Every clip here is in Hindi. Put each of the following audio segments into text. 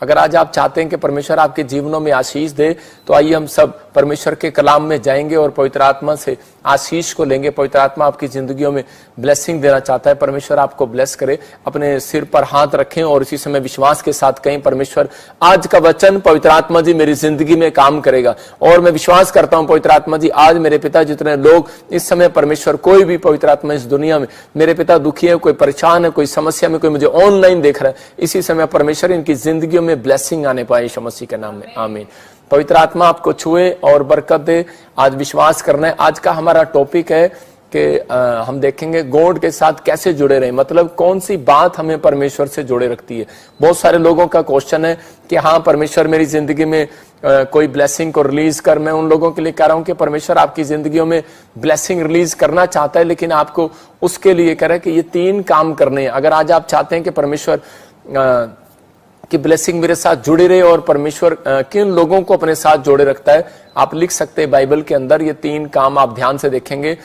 अगर आज आप चाहते हैं कि परमेश्वर आपके जीवनों में आशीष दे, तो आइए हम सब परमेश्वर के कलाम में जाएंगे और पवित्र आत्मा से आशीष को लेंगे। पवित्र आत्मा आपकी जिंदगियों में ब्लेसिंग देना चाहता है। परमेश्वर आपको ब्लेस करे। अपने सिर पर हाथ रखें और इसी समय विश्वास के साथ कहें, परमेश्वर आज का वचन पवित्र आत्मा जी मेरी जिंदगी में काम करेगा। और मैं विश्वास करता हूं पवित्र आत्मा जी, आज मेरे पिता जितने लोग इस समय परमेश्वर, कोई भी पवित्र आत्मा इस दुनिया में मेरे पिता दुखी है, कोई परेशान है, कोई समस्या में, कोई मुझे ऑनलाइन देख रहा है, इसी समय परमेश्वर इनकी जिंदगियों में ब्लेसिंग आने पाए यीशु मसीह के नाम में, आमीन। पवित्र आत्मा आपको छुए और बरकत दे। आज विश्वास करना है। आज का हमारा टॉपिक है कि हम देखेंगे गॉड के साथ कैसे जुड़े रहे, मतलब कौन सी बात हमें परमेश्वर से जोड़े रखती है। बहुत सारे लोगों का क्वेश्चन है कि हाँ परमेश्वर मेरी जिंदगी में कोई ब्लेसिंग को रिलीज कर। मैं उन लोगों के लिए कह रहा हूं कि परमेश्वर आपकी जिंदगियों में ब्लेसिंग रिलीज करना चाहता है, लेकिन आपको उसके लिए कह रहा है कि ये 3 काम करने हैं। अगर आज आप चाहते हैं कि परमेश्वर कि ब्लेसिंग मेरे साथ जुड़े रहे और परमेश्वर किन लोगों को अपने साथ जोड़े रखता है, आप लिख सकते हैं बाइबल के अंदर। ये 3 काम आप ध्यान से देखेंगे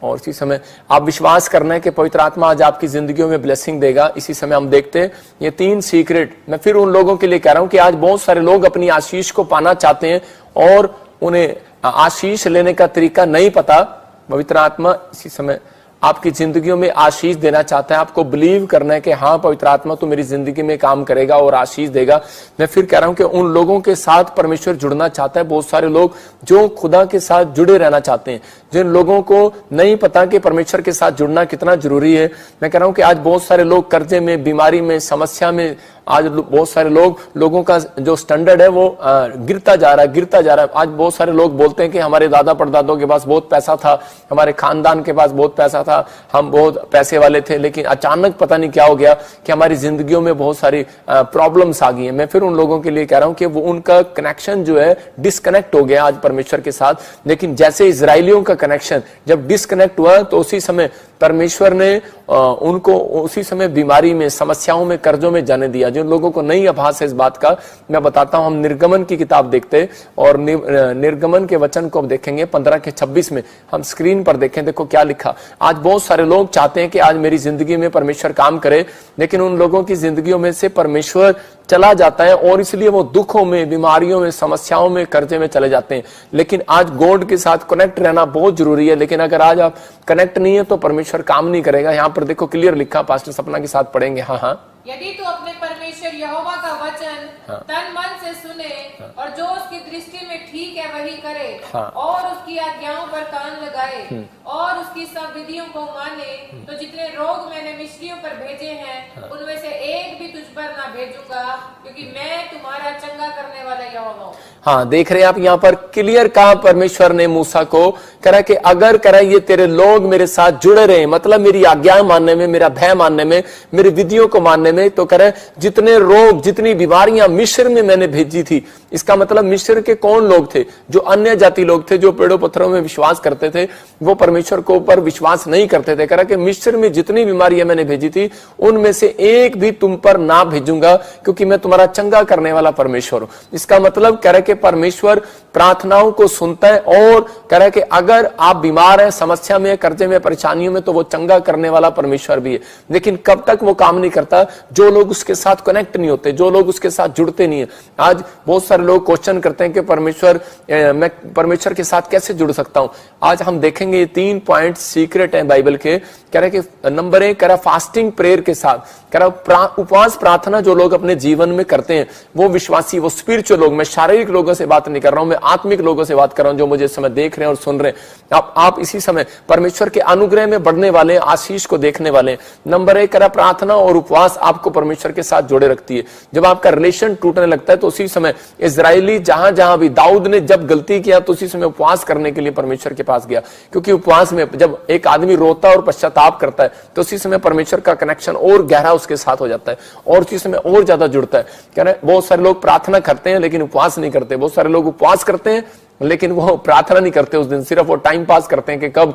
और इसी समय आप विश्वास करना है कि पवित्र आत्मा आज आपकी जिंदगियों में ब्लेसिंग देगा। इसी समय हम देखते हैं ये 3 सीक्रेट। मैं फिर उन लोगों के लिए कह रहा हूं कि आज बहुत सारे लोग अपनी आशीष को पाना चाहते हैं और उन्हें आशीष लेने का तरीका नहीं पता। पवित्र आत्मा इसी समय आपकी जिंदगियों में आशीष देना चाहता है। आपको बिलीव करना है कि हाँ पवित्र आत्मा तो मेरी जिंदगी में काम करेगा और आशीष देगा। मैं फिर कह रहा हूं कि उन लोगों के साथ परमेश्वर जुड़ना चाहता है। बहुत सारे लोग जो खुदा के साथ जुड़े रहना चाहते हैं, जिन लोगों को नहीं पता कि परमेश्वर के साथ जुड़ना कितना जरूरी है। मैं कह रहा हूं कि आज बहुत सारे लोग कर्जे में, बीमारी में, समस्या में, आज बहुत सारे लोगों का जो स्टैंडर्ड है वो गिरता जा रहा है। आज बहुत सारे लोग बोलते हैं कि हमारे दादा परदादों के पास बहुत पैसा था, हमारे खानदान के पास बहुत पैसा था, हम बहुत पैसे वाले थे, लेकिन अचानक पता नहीं क्या हो गया कि हमारी जिंदगियों में बहुत सारी प्रॉब्लम्स आ गई हैं। मैं फिर उन लोगों के लिए कह रहा हूं कि वो उनका कनेक्शन जो है डिस्कनेक्ट हो गया आज परमेश्वर के साथ। लेकिन जैसे इजराइलियों का कनेक्शन जब डिस्कनेक्ट हुआ तो उसी समय परमेश्वर ने उनको उसी समय बीमारी में, समस्याओं में, कर्जों में जाने दिया। जिन लोगों को नहीं आभास है इस बात का, मैं बताता हूं। हम निर्गमन की किताब देखते और निर्गमन के वचन को अब देखेंगे 15 के 26 में। हम स्क्रीन पर देखें, देखो क्या लिखा। आज बहुत सारे लोग चाहते हैं कि आज मेरी जिंदगी में परमेश्वर काम करे, लेकिन उन लोगों की जिंदगियों में से परमेश्वर चला जाता है और इसलिए वो दुखों में, बीमारियों में, समस्याओं में, कर्जे में चले जाते हैं। लेकिन आज गॉड के साथ कनेक्ट रहना बहुत जरूरी है। लेकिन अगर आज आप कनेक्ट नहीं है तो परमेश्वर काम नहीं करेगा। यहाँ पर देखो क्लियर लिखा, पास्टर सपना के साथ पढ़ेंगे। हाँ, यदि तू अपने परमेश्वर यहोवा का वचन तन मन से सुने और जो उसकी दृष्टि में ठीक है वही करे और उसकी आज्ञाओं पर कान लगाए और उसकी सब विधियों को माने, तो जितने रोग मैंने मिस्रियों पर भेजे हैं उनमें से एक भी तुझ पर ना भेजूंगा, क्योंकि मैं तुम्हारा चंगा करने वाला यहोवा हूं। हाँ, देख रहे हैं आप, यहाँ पर क्लियर कहा परमेश्वर ने मूसा को, करा कि अगर करा ये तेरे लोग मेरे साथ जुड़े रहे, मतलब मेरी आज्ञा मानने में, मेरा भय मानने में, मेरी विधियों को मानने में, तो करे जितने रोग, जितनी बीमारियां मिस्र में मैंने भेजी थी। इसका मतलब मिस्र के कौन लोग थे? जो अन्य जाति लोग थे, जो पेड़ों पत्थरों में विश्वास करते थे, वो परमेश्वर को ऊपर विश्वास नहीं करते थे। करा कि मिस्र में जितनी बीमारियां मैंने भेजी थी उनमें से एक भी तुम पर ना भेजूंगा, क्योंकि मैं तुम्हारा चंगा करने वाला परमेश्वर हूं। इसका मतलब कह रहा कि परमेश्वर प्रार्थनाओं को सुनता है और कह रहा कि अगर आप बीमार हैं, समस्या में, कर्जे में, परेशानियों में, तो वो चंगा करने वाला परमेश्वर भी है। लेकिन कब तक वो काम नहीं करता? जो लोग उसके साथ कनेक्ट नहीं होते, जो लोग उसके साथ जुड़ते नहीं है। आज बहुत सारे लोग क्वेश्चन करते हैं कि परमेश्वर, मैं परमेश्वर के साथ कैसे जुड़ सकता हूं? आज हम देखेंगे ये 3 पॉइंट सीक्रेट है बाइबल के। कह रहे कि नंबर 1 कह रहा फास्टिंग प्रेयर के साथ, कह रहा उपवास प्रार्थना जो लोग अपने जीवन में करते हैं, वो विश्वासी, वो स्पिरिचुअल लोग, मैं शारीरिक लोगों से बात नहीं कर रहा हूं, मैं आत्मिक लोगों से बात कर रहा हूं जो मुझे इस समय देख रहे हैं और सुन रहे हैं। आप इसी समय परमेश्वर के अनुग्रह में बढ़ने वाले, आशीष को देखने वाले। नंबर 1 कह रहा प्रार्थना और उपवास आपको परमेश्वर के साथ जोड़े रखती है। जब आपका रिलेशन टूटने लगता है तो उसी समय इजरायली जहां जहां भी, दाऊद ने जब गलती किया तो उसी समय उपवास करने के लिए परमेश्वर के पास गया, क्योंकि उपवास में जब एक आदमी रोता और पश्चाताप करता है तो उसी समय परमेश्वर का कनेक्शन और गहरा उसके साथ हो जाता है और उसी समय और ज्यादा जुड़ता है। कह रहे बहुत सारे लोग प्रार्थना करते हैं लेकिन उपवास नहीं करते, बहुत सारे लोग उपवास करते हैं लेकिन वो प्रार्थना नहीं करते उस दिन, सिर्फ वो टाइम पास करते हैं कि कब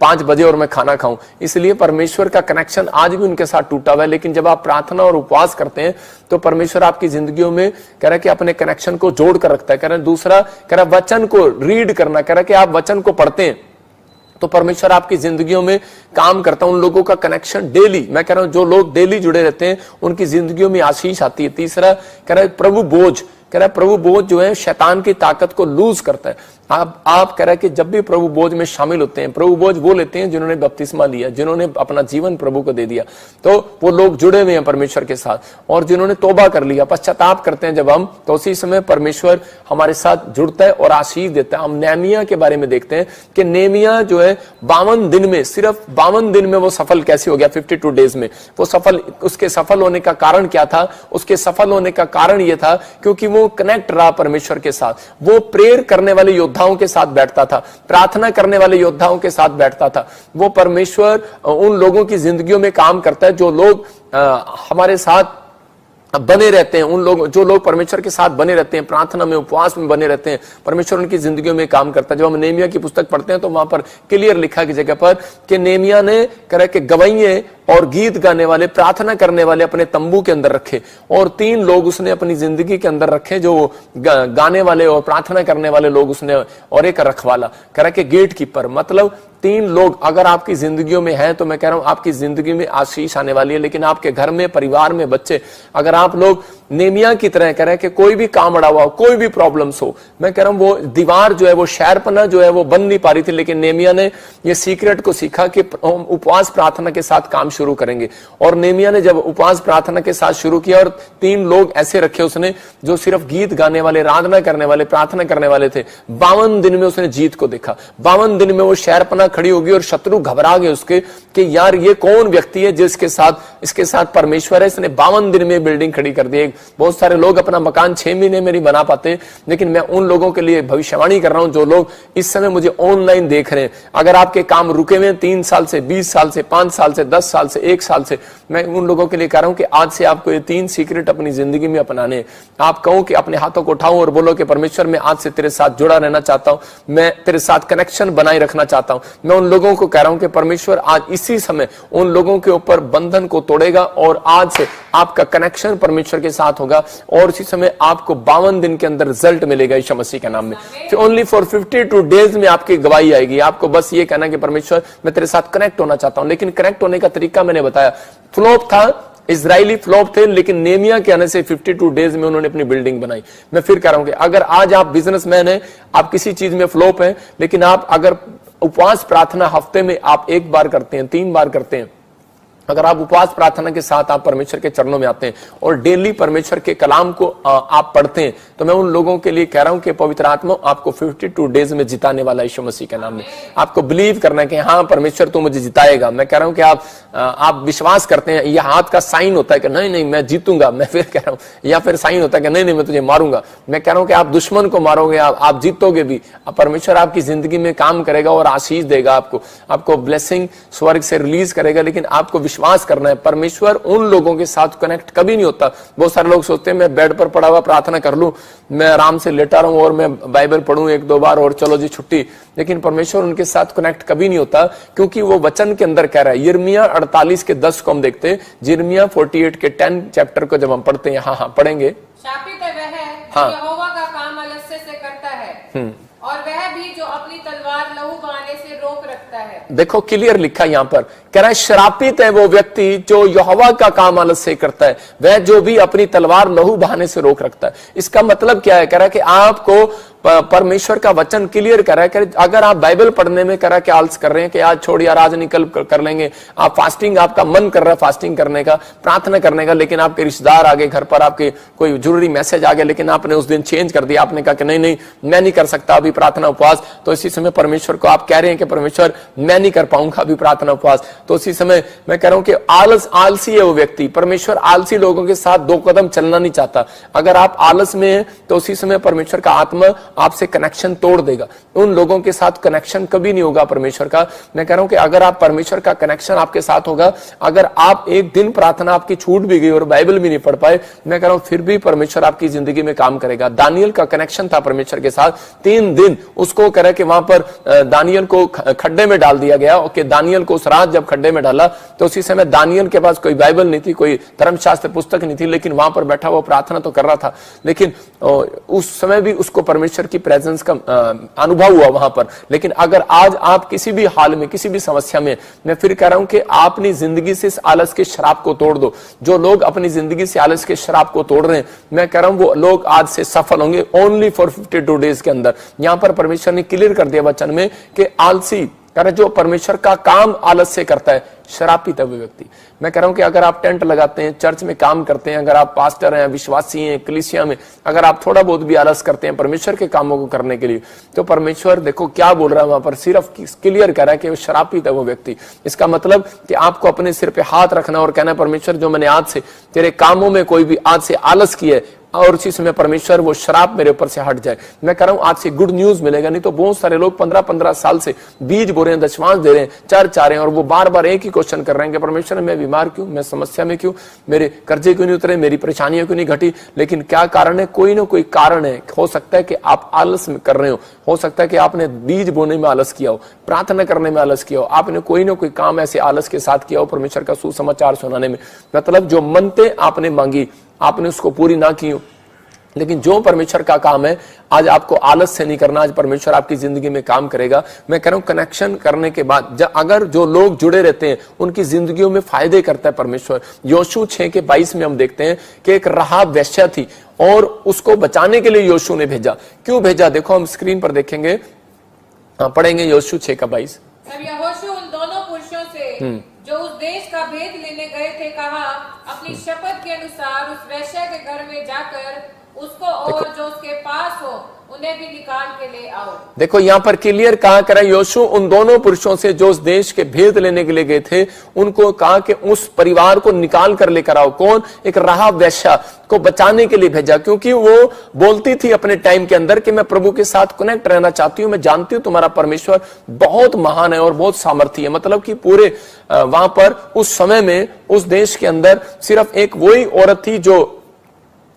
5 बजे और मैं खाना खाऊं। इसलिए परमेश्वर का कनेक्शन आज भी उनके साथ टूटा हुआ है। लेकिन जब आप प्रार्थना और उपवास करते हैं तो परमेश्वर आपकी जिंदगियों में कह रहा है कि अपने कनेक्शन को जोड़ कर रखता है। कह रहा है दूसरा, कह रहा वचन को रीड करना, कह रहा है कि आप वचन को पढ़ते हैं तो परमेश्वर आपकी जिंदगियों में काम करता है। उन लोगों का कनेक्शन डेली, मैं कह रहा हूं जो लोग डेली जुड़े रहते हैं उनकी जिंदगियों में आशीष आती है। तीसरा कह रहा है प्रभु बोझ, कह रहा है प्रभु बोझ जो है शैतान की ताकत को लूज करता है। आप कह रहा है कि जब भी प्रभु बोझ में शामिल होते हैं, प्रभु बोझ वो लेते हैं जिन्होंने बपतिस्मा लिया, जिन्होंने अपना जीवन प्रभु को दे दिया, तो वो लोग जुड़े हुए हैं परमेश्वर के साथ। और जिन्होंने तौबा कर लिया, पश्चाताप करते हैं जब हम, तो उसी समय परमेश्वर हमारे साथ जुड़ता है और आशीष देता है। हम नेहमिया के बारे में देखते हैं कि नेहमिया जो है 52 दिन में, सिर्फ 52 दिन में वो सफल कैसे हो गया, 52 डेज में वो सफल। उसके सफल होने का कारण क्या था? उसके सफल होने का कारण ये था क्योंकि वो कनेक्ट रहा परमेश्वर के साथ। वो प्रेयर करने वाले योद्धाओं के साथ बैठता था, प्रार्थना करने वाले योद्धाओं के साथ बैठता था। वो परमेश्वर उन लोगों की जिंदगियों में काम करता है जो लोग हमारे साथ बने रहते हैं। उन लोग जो लोग परमेश्वर के साथ बने रहते हैं, प्रार्थना में, उपवास में बने रहते हैं, परमेश्वर उनकी जिंदगियों में काम करता है। जब हम नेहमिया की पुस्तक पढ़ते हैं तो वहां पर क्लियर लिखा की जगह पर कि नेहमिया ने कह के गवाइये और गीत गाने वाले, प्रार्थना करने वाले अपने तंबू के अंदर रखे, और 3 लोग उसने अपनी जिंदगी के अंदर रखे जो गाने वाले और प्रार्थना करने वाले लोग उसने, और एक रखवाला, कह रहा कि गेट कीपर। मतलब 3 लोग अगर आपकी जिंदगियों में हैं तो मैं कह रहा हूं आपकी जिंदगी में आशीष आने वाली है। लेकिन आपके घर में, परिवार में, बच्चे, अगर आप लोग नेहमिया की तरह कह रहे हैं कि कोई भी काम अड़ा हुआ हो, कोई भी प्रॉब्लम्स हो, मैं कह रहा हूं वो दीवार जो है, वो शहरपना जो है वो बन नहीं पा रही थी, लेकिन नेहमिया ने ये सीक्रेट को सीखा कि उपवास प्रार्थना के साथ काम शुरू करेंगे। और नेहमिया ने जब उपवास प्रार्थना के साथ शुरू किया और 3 लोग ऐसे रखे उसने जो सिर्फ गीत गाने वाले, आराधना करने वाले, प्रार्थना करने वाले थे, 52 दिन में उसने जीत को देखा। 52 दिन में वो शहरपना खड़ी होगी और शत्रु घबरा गए उसके कि यार ये कौन व्यक्ति है जिसके साथ, इसके साथ परमेश्वर है, इसने 52 दिन में बिल्डिंग खड़ी कर दी। बहुत सारे लोग अपना मकान 6 महीने में नहीं बना पाते, लेकिन मैं उन लोगों के लिए भविष्यवाणी कर रहा हूं जो लोग इस समय मुझे ऑनलाइन देख रहे हैं। अगर आपके काम रुके हुए 3 साल से, 20 साल से, 5 साल से, 10 साल से, 1 साल से, मैं उन लोगों के लिए कह रहा हूं कि आज से आपको ये 3 सीक्रेट अपनी जिंदगी में अपनाने। आप कहो कि अपने हाथों को उठाओ और बोलो कि परमेश्वर मैं आज से तेरे साथ जुड़ा रहना चाहता हूं, मैं तेरे साथ कनेक्शन बनाए रखना चाहता हूं। मैं उन लोगों को कह रहा हूं कि परमेश्वर आज इसी समय उन लोगों के ऊपर बंधन को तोड़ेगा और आज से आपका कनेक्शन परमेश्वर के साथ होगा और उसी समय आपको 52 दिन के अंदर रिजल्ट मिलेगा यीशु मसीह के नाम में। फिर ओनली फॉर 52 डेज में आपकी गवाही आएगी। आपको बस ये कहना कि परमेश्वर मैं तेरे साथ कनेक्ट होना चाहता हूं। लेकिन कनेक्ट होने का तरीका मैंने बताया, फ्लॉप था, इजरायली फ्लॉप थे, लेकिन नेहमिया के आने से 52 डेज में उन्होंने अपनी बिल्डिंग बनाई। मैं फिर कह रहा हूं कि अगर आज आप बिजनेसमैन हैं, आप किसी चीज में फ्लॉप हैं, लेकिन आप अगर उपवास प्रार्थना हफ्ते में आप 1 बार करते हैं, 3 बार करते हैं, अगर आप उपवास प्रार्थना के साथ आप परमेश्वर के चरणों में आते हैं और डेली परमेश्वर के कलाम को आप पढ़ते हैं, तो मैं उन लोगों के लिए कह रहा हूं कि पवित्र आत्मा आपको 52 डेज में जिताने वाला यीशु मसीह के नाम में। आपको बिलीव करना है कि हाँ परमेश्वर तो मुझे जिताएगा। मैं कह रहा हूं कि आप विश्वास करते हैं, यह हाथ का साइन होता है कि नहीं नहीं मैं जीतूंगा। मैं फिर कह रहा हूं, या फिर साइन होता है कि नहीं नहीं मैं तुझे मारूंगा। मैं कह रहा हूं कि आप दुश्मन को मारोगे, आप जीतोगे भी। परमेश्वर आपकी जिंदगी में काम करेगा और आशीष देगा, आपको ब्लेसिंग स्वर्ग से रिलीज करेगा। लेकिन आपको विश्वास करना है। परमेश्वर उन लोगों के साथ कनेक्ट कभी नहीं होता। बहुत सारे लोग सोचते हैं मैं बेड पर पड़ा हुआ प्रार्थना कर लूं, मैं आराम से लेटा रहूं और मैं बाइबल पढ़ूं 1-2 बार और चलो जी छुट्टी। लेकिन परमेश्वर उनके साथ कनेक्ट कभी नहीं होता, क्योंकि वो वचन के अंदर कह रहा है। यिर्मयाह 48 के 10 को हम देखते हैं, यिर्मयाह 48 के 10 चैप्टर को जब हम पढ़ते हैं, हाँ पढ़ेंगे। शापित है वह जो यहोवा का काम आलस्य से करता है, और वह भी जो अपनी तलवार लहू बहाने से रोक रखता है। देखो क्लियर लिखा यहाँ पर, कह रहा है श्रापित है वो व्यक्ति जो यहोवा का काम आलस्य से करता है, वह जो भी अपनी तलवार लहू बहाने से रोक रखता है। इसका मतलब क्या है? कह रहा है कि आपको परमेश्वर का वचन क्लियर कर रहा है कि अगर आप बाइबल पढ़ने में कह रहा है कि आलस कर रहे हैं कि आज छोड़ यार आज निकल कर लेंगे, आप फास्टिंग, आपका मन कर रहा है फास्टिंग करने का, प्रार्थना करने का, लेकिन आपके रिश्तेदार आ गए घर पर, आपके कोई जरूरी मैसेज आ गया, लेकिन आपने उस दिन चेंज कर दिया, आपने कहा कि नहीं नहीं मैं नहीं कर सकता अभी प्रार्थना उपवास। तो इसी समय परमेश्वर को आप कह रहे हैं कि परमेश्वर मैं नहीं कर पाऊंगा अभी प्रार्थना उपवास। तो इसी समय मैं कह रहा हूं कि आलसी है वो व्यक्ति। परमेश्वर आलसी लोगों के साथ 2 कदम चलना नहीं चाहता। अगर आप आलस में हैं तो उसी समय परमेश्वर का आत्मा आपसे कनेक्शन तोड़ देगा। उन लोगों के साथ कनेक्शन कभी नहीं होगा परमेश्वर का। मैं कह रहा हूं कि अगर आप परमेश्वर का कनेक्शन आपके साथ होगा, अगर आप एक दिन प्रार्थना आपकी छूट भी गई और बाइबल भी नहीं पढ़ पाए, मैं कह रहा हूं फिर भी परमेश्वर आपकी जिंदगी में काम करेगा। दानियल का कनेक्शन था परमेश्वर के साथ, 3 दिन उसको कह है कि वहां पर दानियल को खड्डे में डाल दिया गया, कि दानियल को उस रात जब खड्डे में डाला तो उसी समय दानियल के पास कोई बाइबल नहीं थी, कोई धर्मशास्त्र पुस्तक नहीं थी, लेकिन वहां पर बैठा वो प्रार्थना तो कर रहा था, लेकिन उस समय भी उसको परमेश्वर की प्रेजेंस का अनुभव हुआ वहां पर। लेकिन अगर आज आप किसी भी हाल में, किसी भी समस्या में, मैं फिर कह रहा हूं कि आप अपनी जिंदगी से इस आलस के शराब को तोड़ दो। जो लोग अपनी जिंदगी से आलस के शराब को तोड़ रहे हैं, मैं कह रहा हूं वो लोग आज से सफल होंगे ओनली फॉर 52 डेज के अंदर। यहां पर परमेश्वर ने क्लियर कर दिया वचन में कि आलसी कारण जो परमेश्वर का काम आलस से करता है, शराब पीता हुआ व्यक्ति। मैं कह रहा हूं कि अगर आप टेंट लगाते हैं, चर्च में काम करते हैं, अगर आप पास्टर हैं, विश्वासी हैं, कलीसिया में अगर आप थोड़ा बहुत भी आलस करते हैं परमेश्वर के कामों को करने के लिए, तो परमेश्वर देखो क्या बोल रहा है वहां पर, सिर्फ क्लियर कर रहा है कि वो शराब पीता हुआ व्यक्ति। इसका मतलब कि आपको अपने सिर पे हाथ रखना और कहना परमेश्वर जो मैंने आज से तेरे कामों में कोई भी आज से आलस किया है और उसी समय परमेश्वर वो शराब मेरे ऊपर से हट जाए। मैं कह रहा हूं आज से गुड न्यूज मिलेगा। नहीं तो बहुत सारे लोग 15-15 साल से बीज बो रहे हैं, दशमांश दे रहे हैं, चर्च आ रहे हैं और वो बार बार एक ही क्वेश्चन कर रहे हैं कि परमेश्वर मैं बीमार क्यों, मैं समस्या में क्यों, मेरे कर्जे क्यों नहीं उतरे, मेरी परेशानियां क्यों नहीं घटी। लेकिन क्या कारण है? कोई ना कोई कारण है। हो सकता है कि आप आलस में कर रहे हो सकता है कि आपने बीज बोने में आलस किया हो, प्रार्थना करने में आलस किया हो, आपने कोई ना कोई काम ऐसे आलस के साथ किया हो परमेश्वर का सुसमाचार सुनाने में। मतलब जो मन्नतें आपने मांगी आपने उसको पूरी ना की हो। लेकिन जो परमेश्वर का काम है आज आपको आलस से नहीं करना, आज परमेश्वर आपकी जिंदगी में काम करेगा। मैं कह रहा हूं कनेक्शन करने के बाद अगर जो लोग जुड़े रहते हैं उनकी जिंदगियों में फायदे करता है परमेश्वर। योशू 6:22 में हम देखते हैं कि एक राहाब वेश्या थी और उसको बचाने के लिए योशू ने भेजा। क्यों भेजा? देखो हम स्क्रीन पर देखेंगे, पढ़ेंगे योशू 6:22। तब यहोशू उन दोनों पुरुषों से जो उस देश का भेद लेने गए थे कहा, अपनी शपथ के अनुसार उस वेश्या के घर में जाकर उसको और जो उसके पास हो उन्हें भी निकाल के ले आओ। देखो यहाँ पर क्लियर कहा करा योशू उन दोनों पुरुषों से जो उस देश के भेद लेने के लिए गए थे उनको कहा कि उस परिवार को निकाल कर लेकर आओ। कौन? एक राहाब वेश्या को बचाने के लिए भेजा, क्योंकि वो बोलती थी अपने टाइम के अंदर कि मैं प्रभु के साथ कनेक्ट रहना चाहती हूँ, मैं जानती हूँ तुम्हारा परमेश्वर बहुत महान है और बहुत सामर्थी है। मतलब कि पूरे वहां पर उस समय में उस देश के अंदर सिर्फ एक वही औरत थी जो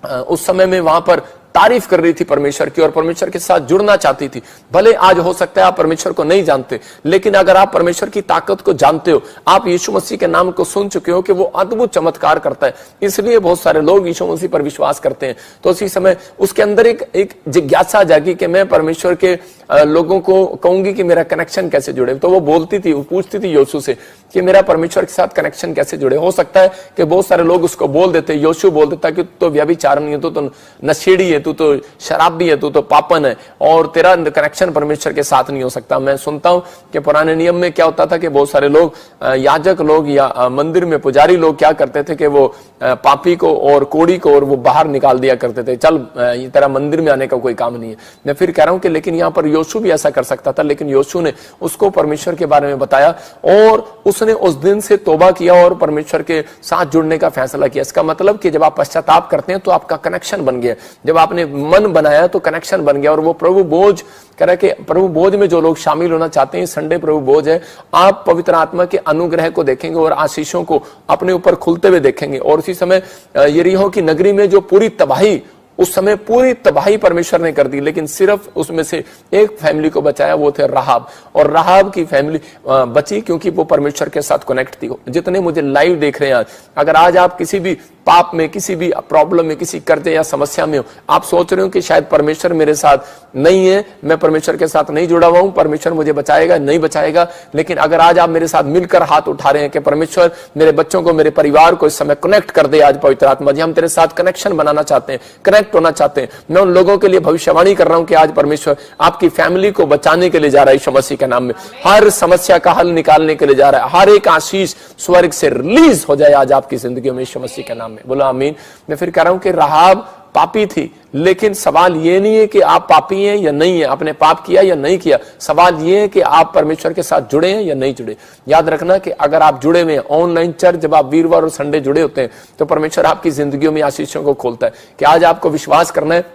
उस समय में वहां पर तारीफ कर रही थी परमेश्वर की और परमेश्वर के साथ जुड़ना चाहती थी। भले आज हो सकता है आप परमेश्वर को नहीं जानते, लेकिन अगर आप परमेश्वर की ताकत को जानते हो, आप यीशु मसीह के नाम को सुन चुके हो कि वो अद्भुत चमत्कार करता है, इसलिए बहुत सारे लोग यीशु मसीह पर विश्वास करते हैं। तो उसी समय उसके अंदर एक जिज्ञासा जागी कि मैं परमेश्वर के लोगों को कहूंगी कि मेरा कनेक्शन कैसे जुड़े। तो वो बोलती थी, पूछती थी योशू से कि मेरा परमेश्वर के साथ कनेक्शन कैसे जुड़े। हो सकता है कि बहुत सारे लोग उसको बोल देते, योशू बोल देता कि तू तो व्यभिचारणी है, तू तो नशेड़ी है, तू तो शराबी है, तू तो पापन है और तेरा कनेक्शन परमेश्वर के साथ नहीं हो सकता। मैं सुनता हूं कि पुराने नियम में क्या होता था कि बहुत सारे लोग याजक लोग या मंदिर में पुजारी लोग क्या करते थे कि वो पापी को और कोड़ी को और वो बाहर निकाल दिया करते थे, चल तेरा मंदिर में आने का कोई काम नहीं है। मैं फिर कह रहा हूं कि लेकिन यहाँ पर योशू भी ऐसा कर सकता था, लेकिन योशू ने उसको परमेश्वर के बारे में बताया और उसने उस दिन से तौबा किया और परमेश्वर के साथ जुड़ने का फैसला किया। इसका मतलब कि जब आप पश्चाताप करते हैं तो आपका कनेक्शन बन गया, जब आपने मन बनाया तो कनेक्शन बन गया। और वो प्रभु बोझ कह कि प्रभु बोझ में जो लोग शामिल होना चाहते हैं, संडे प्रभु बोझ है, आप पवित्र आत्मा के अनुग्रह को देखेंगे और आशीषों को अपने ऊपर खुलते हुए देखेंगे। और उसी समय यरीहो की नगरी में जो पूरी तबाही, उस समय पूरी तबाही परमेश्वर ने कर दी, लेकिन सिर्फ उसमें से एक फैमिली को बचाया, वो थे राहाब। और राहाब की फैमिली बची क्योंकि वो परमेश्वर के साथ कनेक्ट थी। जितने मुझे लाइव देख रहे हैं आज, अगर आज आप किसी भी पाप में, किसी भी प्रॉब्लम में, किसी कर्जे या समस्या में हो, आप सोच रहे हो कि शायद परमेश्वर मेरे साथ नहीं है, मैं परमेश्वर के साथ नहीं जुड़ा हुआ हूं, परमेश्वर मुझे बचाएगा नहीं बचाएगा। लेकिन अगर आज आप मेरे साथ मिलकर हाथ उठा रहे हैं कि परमेश्वर मेरे बच्चों को, मेरे परिवार को इस समय कनेक्ट कर दे, आज पवित्र आत्मा जी हम तेरे साथ कनेक्शन बनाना चाहते हैं, कनेक्ट होना चाहते हैं। मैं उन लोगों के लिए भविष्यवाणी कर रहा हूं कि आज परमेश्वर आपकी फैमिली को बचाने के लिए जा रहा है, यीशु मसीह के नाम में हर समस्या का हल निकालने के लिए जा रहा है। हर एक आशीष स्वर्ग से रिलीज हो जाए आज आपकी जिंदगी में, यीशु मसीह के नाम में। बोलो आमीन। मैं फिर कह रहा हूं कि राहाब पापी थी, लेकिन सवाल ये नहीं है कि आप पापी हैं या नहीं है, आपने पाप किया या नहीं किया। सवाल ये है कि आप परमेश्वर के साथ जुड़े हैं या नहीं जुड़े। याद रखना कि अगर आप जुड़े हुए हैं ऑनलाइन चर्च, जब आप वीरवार और संडे जुड़े होते हैं तो परमेश्वर आपकी जिंदगियों में आशीषों को खोलता है। कि आज आपको विश्वास करना है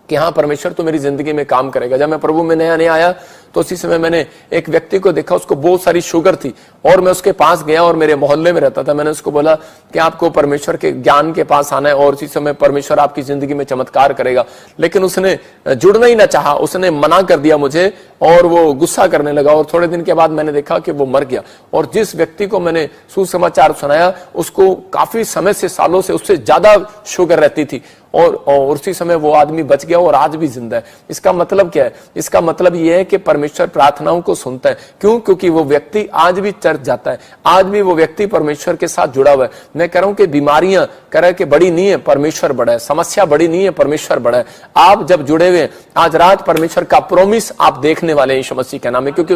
कि हाँ परमेश्वर तो मेरी जिंदगी में काम करेगा। जब मैं प्रभु में नया नया आया तो उसी समय मैंने एक व्यक्ति को देखा, उसको बहुत सारी शुगर थी और मैं उसके पास गया और मेरे मोहल्ले में रहता था। मैंने उसको बोला कि आपको परमेश्वर के ज्ञान के पास आना है और उसी समय परमेश्वर आपकी जिंदगी में चमत्कार करेगा। लेकिन उसने जुड़ना ही ना चाहा, उसने मना कर दिया मुझे और वो गुस्सा करने लगा और थोड़े दिन के बाद मैंने देखा कि वो मर गया। और जिस व्यक्ति को मैंने सुसमाचार सुनाया उसको काफी समय से, सालों से उससे ज्यादा शुगर रहती थी और उसी समय वो आदमी बच गया और आज भी जिंदा है। इसका मतलब क्या है? इसका मतलब ये है कि परमेश्वर प्रार्थनाओं को सुनता है। क्यों? क्योंकि वो व्यक्ति आज भी चर्च जाता है, आज भी वो व्यक्ति परमेश्वर के साथ जुड़ा हुआ है। मैं कह रहा हूं कि बीमारियां कह रहा है कि बड़ी नहीं है, परमेश्वर बड़ा है। समस्या बड़ी नहीं है, परमेश्वर बड़ा है। आप जब जुड़े हुए, आज रात परमेश्वर का प्रोमिस आप देखने वाले हैं यीशु मसीह के नाम में, क्योंकि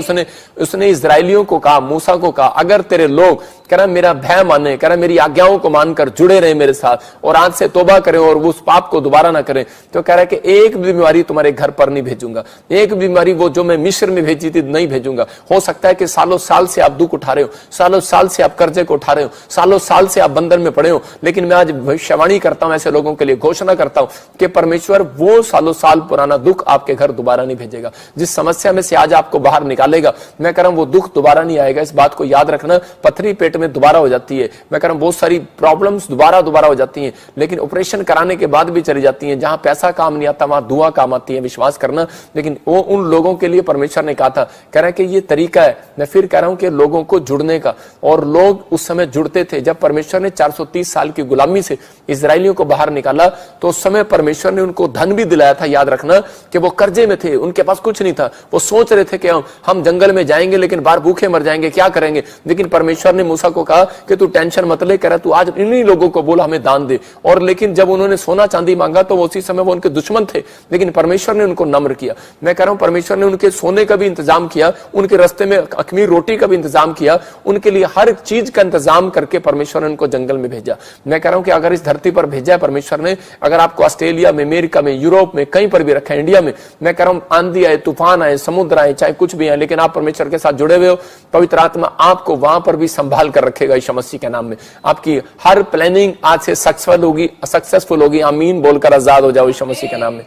उसने इजराइलियों को कहा, मूसा को कहा, अगर तेरे लोग कह रहा मेरा भय माने, कह रहा मेरी आज्ञाओं को मानकर जुड़े रहे मेरे साथ और आज से तौबा करें और उस पाप को दोबारा ना करें, तो कह रहा है कि एक भी बीमारी तुम्हारे घर पर नहीं भेजूंगा, एक बीमारी वो जो मैं मिस्र में भेजी थी नहीं भेजूंगा। हो सकता है कि सालों साल से आप दुख उठा रहे हो, सालों साल से आप कर्जे को उठा रहे हो, सालों साल से आप बंधन में पड़े हो, लेकिन मैं आज भविष्यवाणी करता हूं, ऐसे लोगों के लिए घोषणा करता हूं कि परमेश्वर वो सालों साल पुराना दुख आपके घर दोबारा नहीं भेजेगा। जिस समस्या में से आज आपको बाहर निकालेगा, मैं कह रहा हूं वो दुख दोबारा नहीं आएगा। इस बात को याद रखना। पथरी पेट में दोबारा हो जाती है, मैं कह रहा हूं बहुत सारी प्रॉब्लम्स दोबारा हो जाती हैं, लेकिन ऑपरेशन कराने के बाद भी चली जाती हैं। जहां पैसा काम नहीं आता वहां दुआ काम आती है, विश्वास करना। लेकिन वो उन लोगों के लिए परमेश्वर ने कहा था, कह रहा है कि ये तरीका है। मैं फिर कह रहा हूं कि लोगों को जुड़ने का, और लोग उस समय जुड़ते थे जब परमेश्वर ने 430 साल की गुलामी से इजराइलियों को बाहर निकाला, तो उस समय परमेश्वर ने उनको धन भी दिलाया था। याद रखना कि वो कर्जे में थे, उनके पास कुछ नहीं था। वो सोच रहे थे कि हम जंगल में जाएंगे लेकिन बाहर भूखे मर जाएंगे, क्या करेंगे। लेकिन परमेश्वर ने मूसा को कहा कि तू टेंशन मत ले, कह रहा तू आज इन्हीं लोगों को बोला हमें दान दे। और लेकिन जब उन्होंने सोना चांदी मांगा तो उसी समय वो उनके दुश्मन थे, लेकिन परमेश्वर ने उनको नम्र किया। मैं कह रहा हूं परमेश्वर ने उनके सोने का भी इंतजाम किया, उनके रास्ते में अखमीर रोटी का भी इंतजाम किया, उनके लिए हर चीज का इंतजाम करके परमेश्वर ने उनको जंगल में भेजा। मैं कह रहा हूं कि अगर इस धरती पर भेजा है परमेश्वर ने, अगर आपको ऑस्ट्रेलिया में, अमेरिका में, यूरोप में, कहीं पर भी रखा है, इंडिया में, मैं कह रहा हूं आंधी आए, तूफान आए, समुद्र आए, चाहे कुछ भी आए, लेकिन आप परमेश्वर के साथ जुड़े हुए हो, पवित्र आत्मा आपको वहां पर भी संभाल कर रखेगा यीशु मसीह के नाम में। आपकी हर प्लानिंग आज से सक्सेसफुल होगी। आमीन बोलकर आजाद हो जाओ यीशु मसीह के नाम में।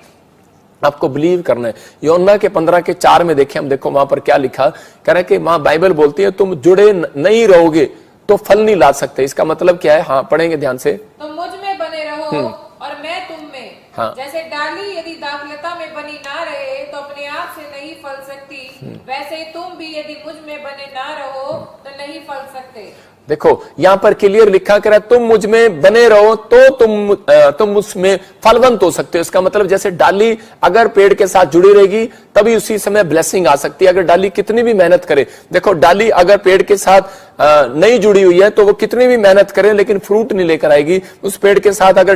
आपको बिलीव करना है। यूहन्ना के 15:4 में देखें, हम देखो वहां पर क्या लिखा। कह रहे कि मां बाइबल बोलती है तुम जुड़े नहीं रहोगे तो फल नहीं ला सकते। इसका मतलब क्या है? हाँ, पढ़ेंगे ध्यान से। तुम मुझ में बने रहो और मैं तुम में। हाँ। जैसे डाली यदि दाखलता में बनी ना रहे तो अपने आप से नहीं फल सकती, वैसे ही तुम भी यदि मुझ में बने ना रहो तो नहीं फल सकते। देखो यहां पर क्लियर लिखा कर तुम मुझ में बने रहो तो तुम उसमें फलवंत हो सकते हो। इसका मतलब जैसे डाली अगर पेड़ के साथ जुड़ी रहेगी तभी उसी समय ब्लेसिंग आ सकती है। अगर डाली कितनी भी मेहनत करे, देखो डाली अगर पेड़ के साथ नहीं जुड़ी हुई है तो वो कितनी भी मेहनत करे लेकिन फ्रूट नहीं लेकर आएगी। उस पेड़ के साथ अगर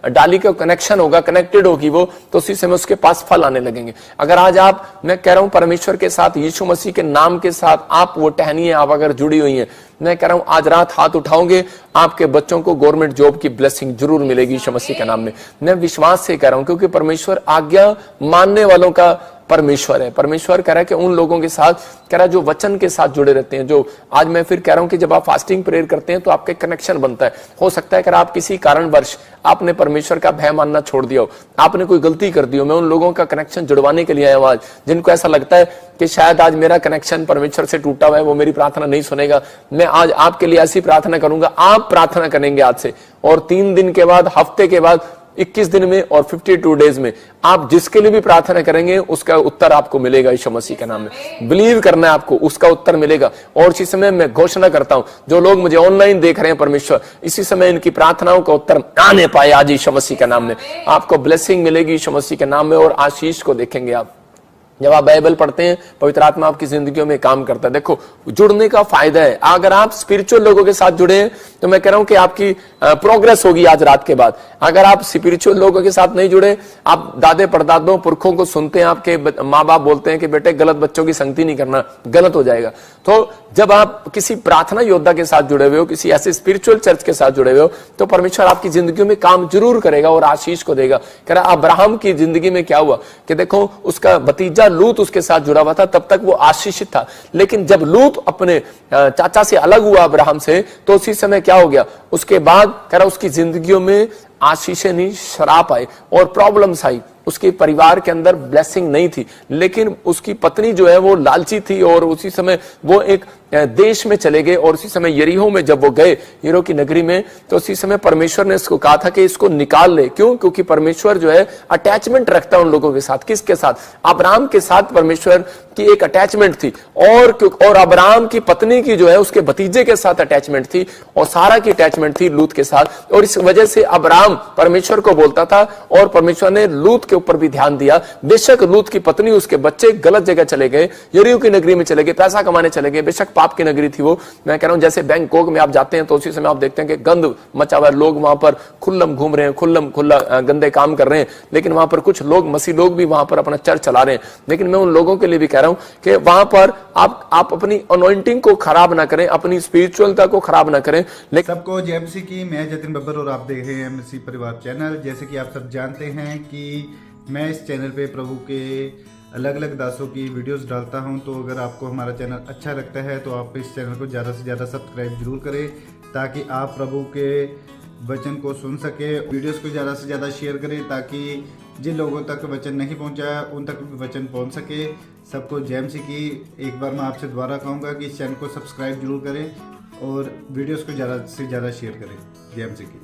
डाली का कनेक्शन होगा, कनेक्टेड होगी वो, तो उसी समय उसके पास फल आने लगेंगे। अगर आज आप, मैं कह रहा हूं परमेश्वर के साथ, यीशु मसीह के नाम के साथ आप वो टहनी है, आप अगर जुड़ी हुई है, मैं कह रहा हूं आज रात हाथ उठाओगे, आपके बच्चों को गवर्नमेंट जॉब की ब्लेसिंग जरूर मिलेगी यीशु मसीह के नाम में। मैं विश्वास से कह रहा हूं क्योंकि परमेश्वर आज्ञा मानने वालों का परमेश्वर है। परमेश्वर कह रहा है कि उन लोगों के साथ, कह रहा है जो वचन के साथ जुड़े रहते हैं, जो आज मैं फिर कह रहा हूं कि जब आप फास्टिंग प्रेयर करते हैं तो आपका कनेक्शन बनता है। हो सकता है कि आप किसी कारणवश आपने परमेश्वर का भय मानना छोड़ दिया हो, आपने कोई गलती कर दी हो। मैं उन लोगों का कनेक्शन जुड़वाने के लिए आया हूं आज, जिनको ऐसा लगता है कि शायद आज मेरा कनेक्शन परमेश्वर से टूटा हुआ है, वो मेरी प्रार्थना नहीं सुनेगा। मैं आज आपके लिए ऐसी प्रार्थना करूंगा, आप प्रार्थना करेंगे आज से, और 3 दिन के बाद, हफ्ते के बाद, 21 दिन में और 52 डेज में आप जिसके लिए भी प्रार्थना करेंगे उसका उत्तर आपको मिलेगा यीशु मसीह के नाम में। बिलीव करना है आपको, उसका उत्तर मिलेगा। और इसी समय मैं घोषणा करता हूं, जो लोग मुझे ऑनलाइन देख रहे हैं, परमेश्वर इसी समय इनकी प्रार्थनाओं का उत्तर आने पाए आज यीशु मसीह के नाम में। आपको ब्लेसिंग मिलेगी यीशु मसीह के नाम में और आशीष को देखेंगे आप। जब आप बाइबल पढ़ते हैं, पवित्र आत्मा आपकी जिंदगियों में काम करता है। देखो जुड़ने का फायदा है। अगर आप स्पिरिचुअल लोगों के साथ जुड़े हैं तो मैं कह रहा हूं कि आपकी प्रोग्रेस होगी आज रात के बाद। अगर आप स्पिरिचुअल लोगों के साथ नहीं जुड़े, आप दादे परदादों पुरखों को सुनते हैं, आपके माँ बाप बोलते हैं कि बेटे गलत बच्चों की संगति नहीं करना, गलत हो जाएगा। तो जब आप किसी प्रार्थना योद्धा के साथ जुड़े हुए हो, किसी ऐसे स्पिरिचुअल चर्च के साथ जुड़े हुए हो, तो परमेश्वर आपकी जिंदगी में काम जरूर करेगा और आशीष को देगा। कह रहा अब्राहम की जिंदगी में क्या हुआ कि देखो उसका भतीजा लूत उसके साथ जुड़ा हुआ था, तब तक वो आशीषित था। लेकिन जब लूत अपने चाचा से अलग हुआ अब्राहम से, तो उसी समय क्या हो गया, उसके बाद कह रहा उसकी जिंदगियों में आशीषें नहीं, श्राप आए और प्रॉब्लम्स आई। उसके परिवार के अंदर ब्लेसिंग नहीं थी, लेकिन उसकी पत्नी जो है वो लालची थी और उसी समय वो एक देश में चले गए और उसी समय यरीहो में जब वो गए, यरीहो की नगरी में, तो उसी समय परमेश्वर ने इसको कहा था कि इसको निकाल ले। क्यों? क्योंकि परमेश्वर जो है अटैचमेंट रखता है उन लोगों के साथ। किसके साथ? अब्राहम के साथ परमेश्वर की एक अटैचमेंट थी और अब्राहम की पत्नी की जो है उसके भतीजे के साथ अटैचमेंट थी और सारा की अटैचमेंट थी लूत के साथ। और इस वजह से अब्राहम परमेश्वर को बोलता था और परमेश्वर ने लूत के ऊपर भी ध्यान दिया। बेशक लूत की पत्नी, उसके बच्चे गलत जगह चले गए, यरीहो की नगरी में चले गए, पैसा कमाने चले गए। बेशक पाप की नगरी थी वो। मैं कह रहा हूं जैसे बैंकॉक में आप जाते हैं तो उसी समय आप देखते हैं कि गंद मचा हुआ है, लोग वहां पर खुल्लम घूम रहे हैं, खुल्लम खुल्ला गंदे काम कर रहे हैं, लेकिन वहां पर कुछ लोग, मसीह लोग भी वहां पर अपना चर्च चला रहे हैं। लेकिन मैं उन लोगों के लिए भी कह रहा हूं कि वहां पर आप अपनी अनॉइंटिंग को खराब ना करें, अपनी स्पिरिचुअलता को खराब ना करें। लेकिन सबको जय मसीह की। मैं जतिन बब्बर और आप देख रहे हैं मसीह परिवार चैनल। जैसे कि आप सब जानते हैं कि मैं इस चैनल पे प्रभु के अलग अलग दासों की वीडियोस डालता हूं, तो अगर आपको हमारा चैनल अच्छा लगता है तो आप इस चैनल को ज़्यादा से ज़्यादा सब्सक्राइब जरूर करें, ताकि आप प्रभु के वचन को सुन सके। वीडियोस को ज़्यादा से ज़्यादा शेयर करें ताकि जिन लोगों तक वचन नहीं पहुंचा उन तक भी वचन पहुंच सके। सबको जय मसीह की। एक बार मैं आपसे दोबारा कहूँगा कि इस चैनल को सब्सक्राइब जरूर करें और वीडियोस को ज़्यादा से ज़्यादा शेयर करें। जय मसीह की।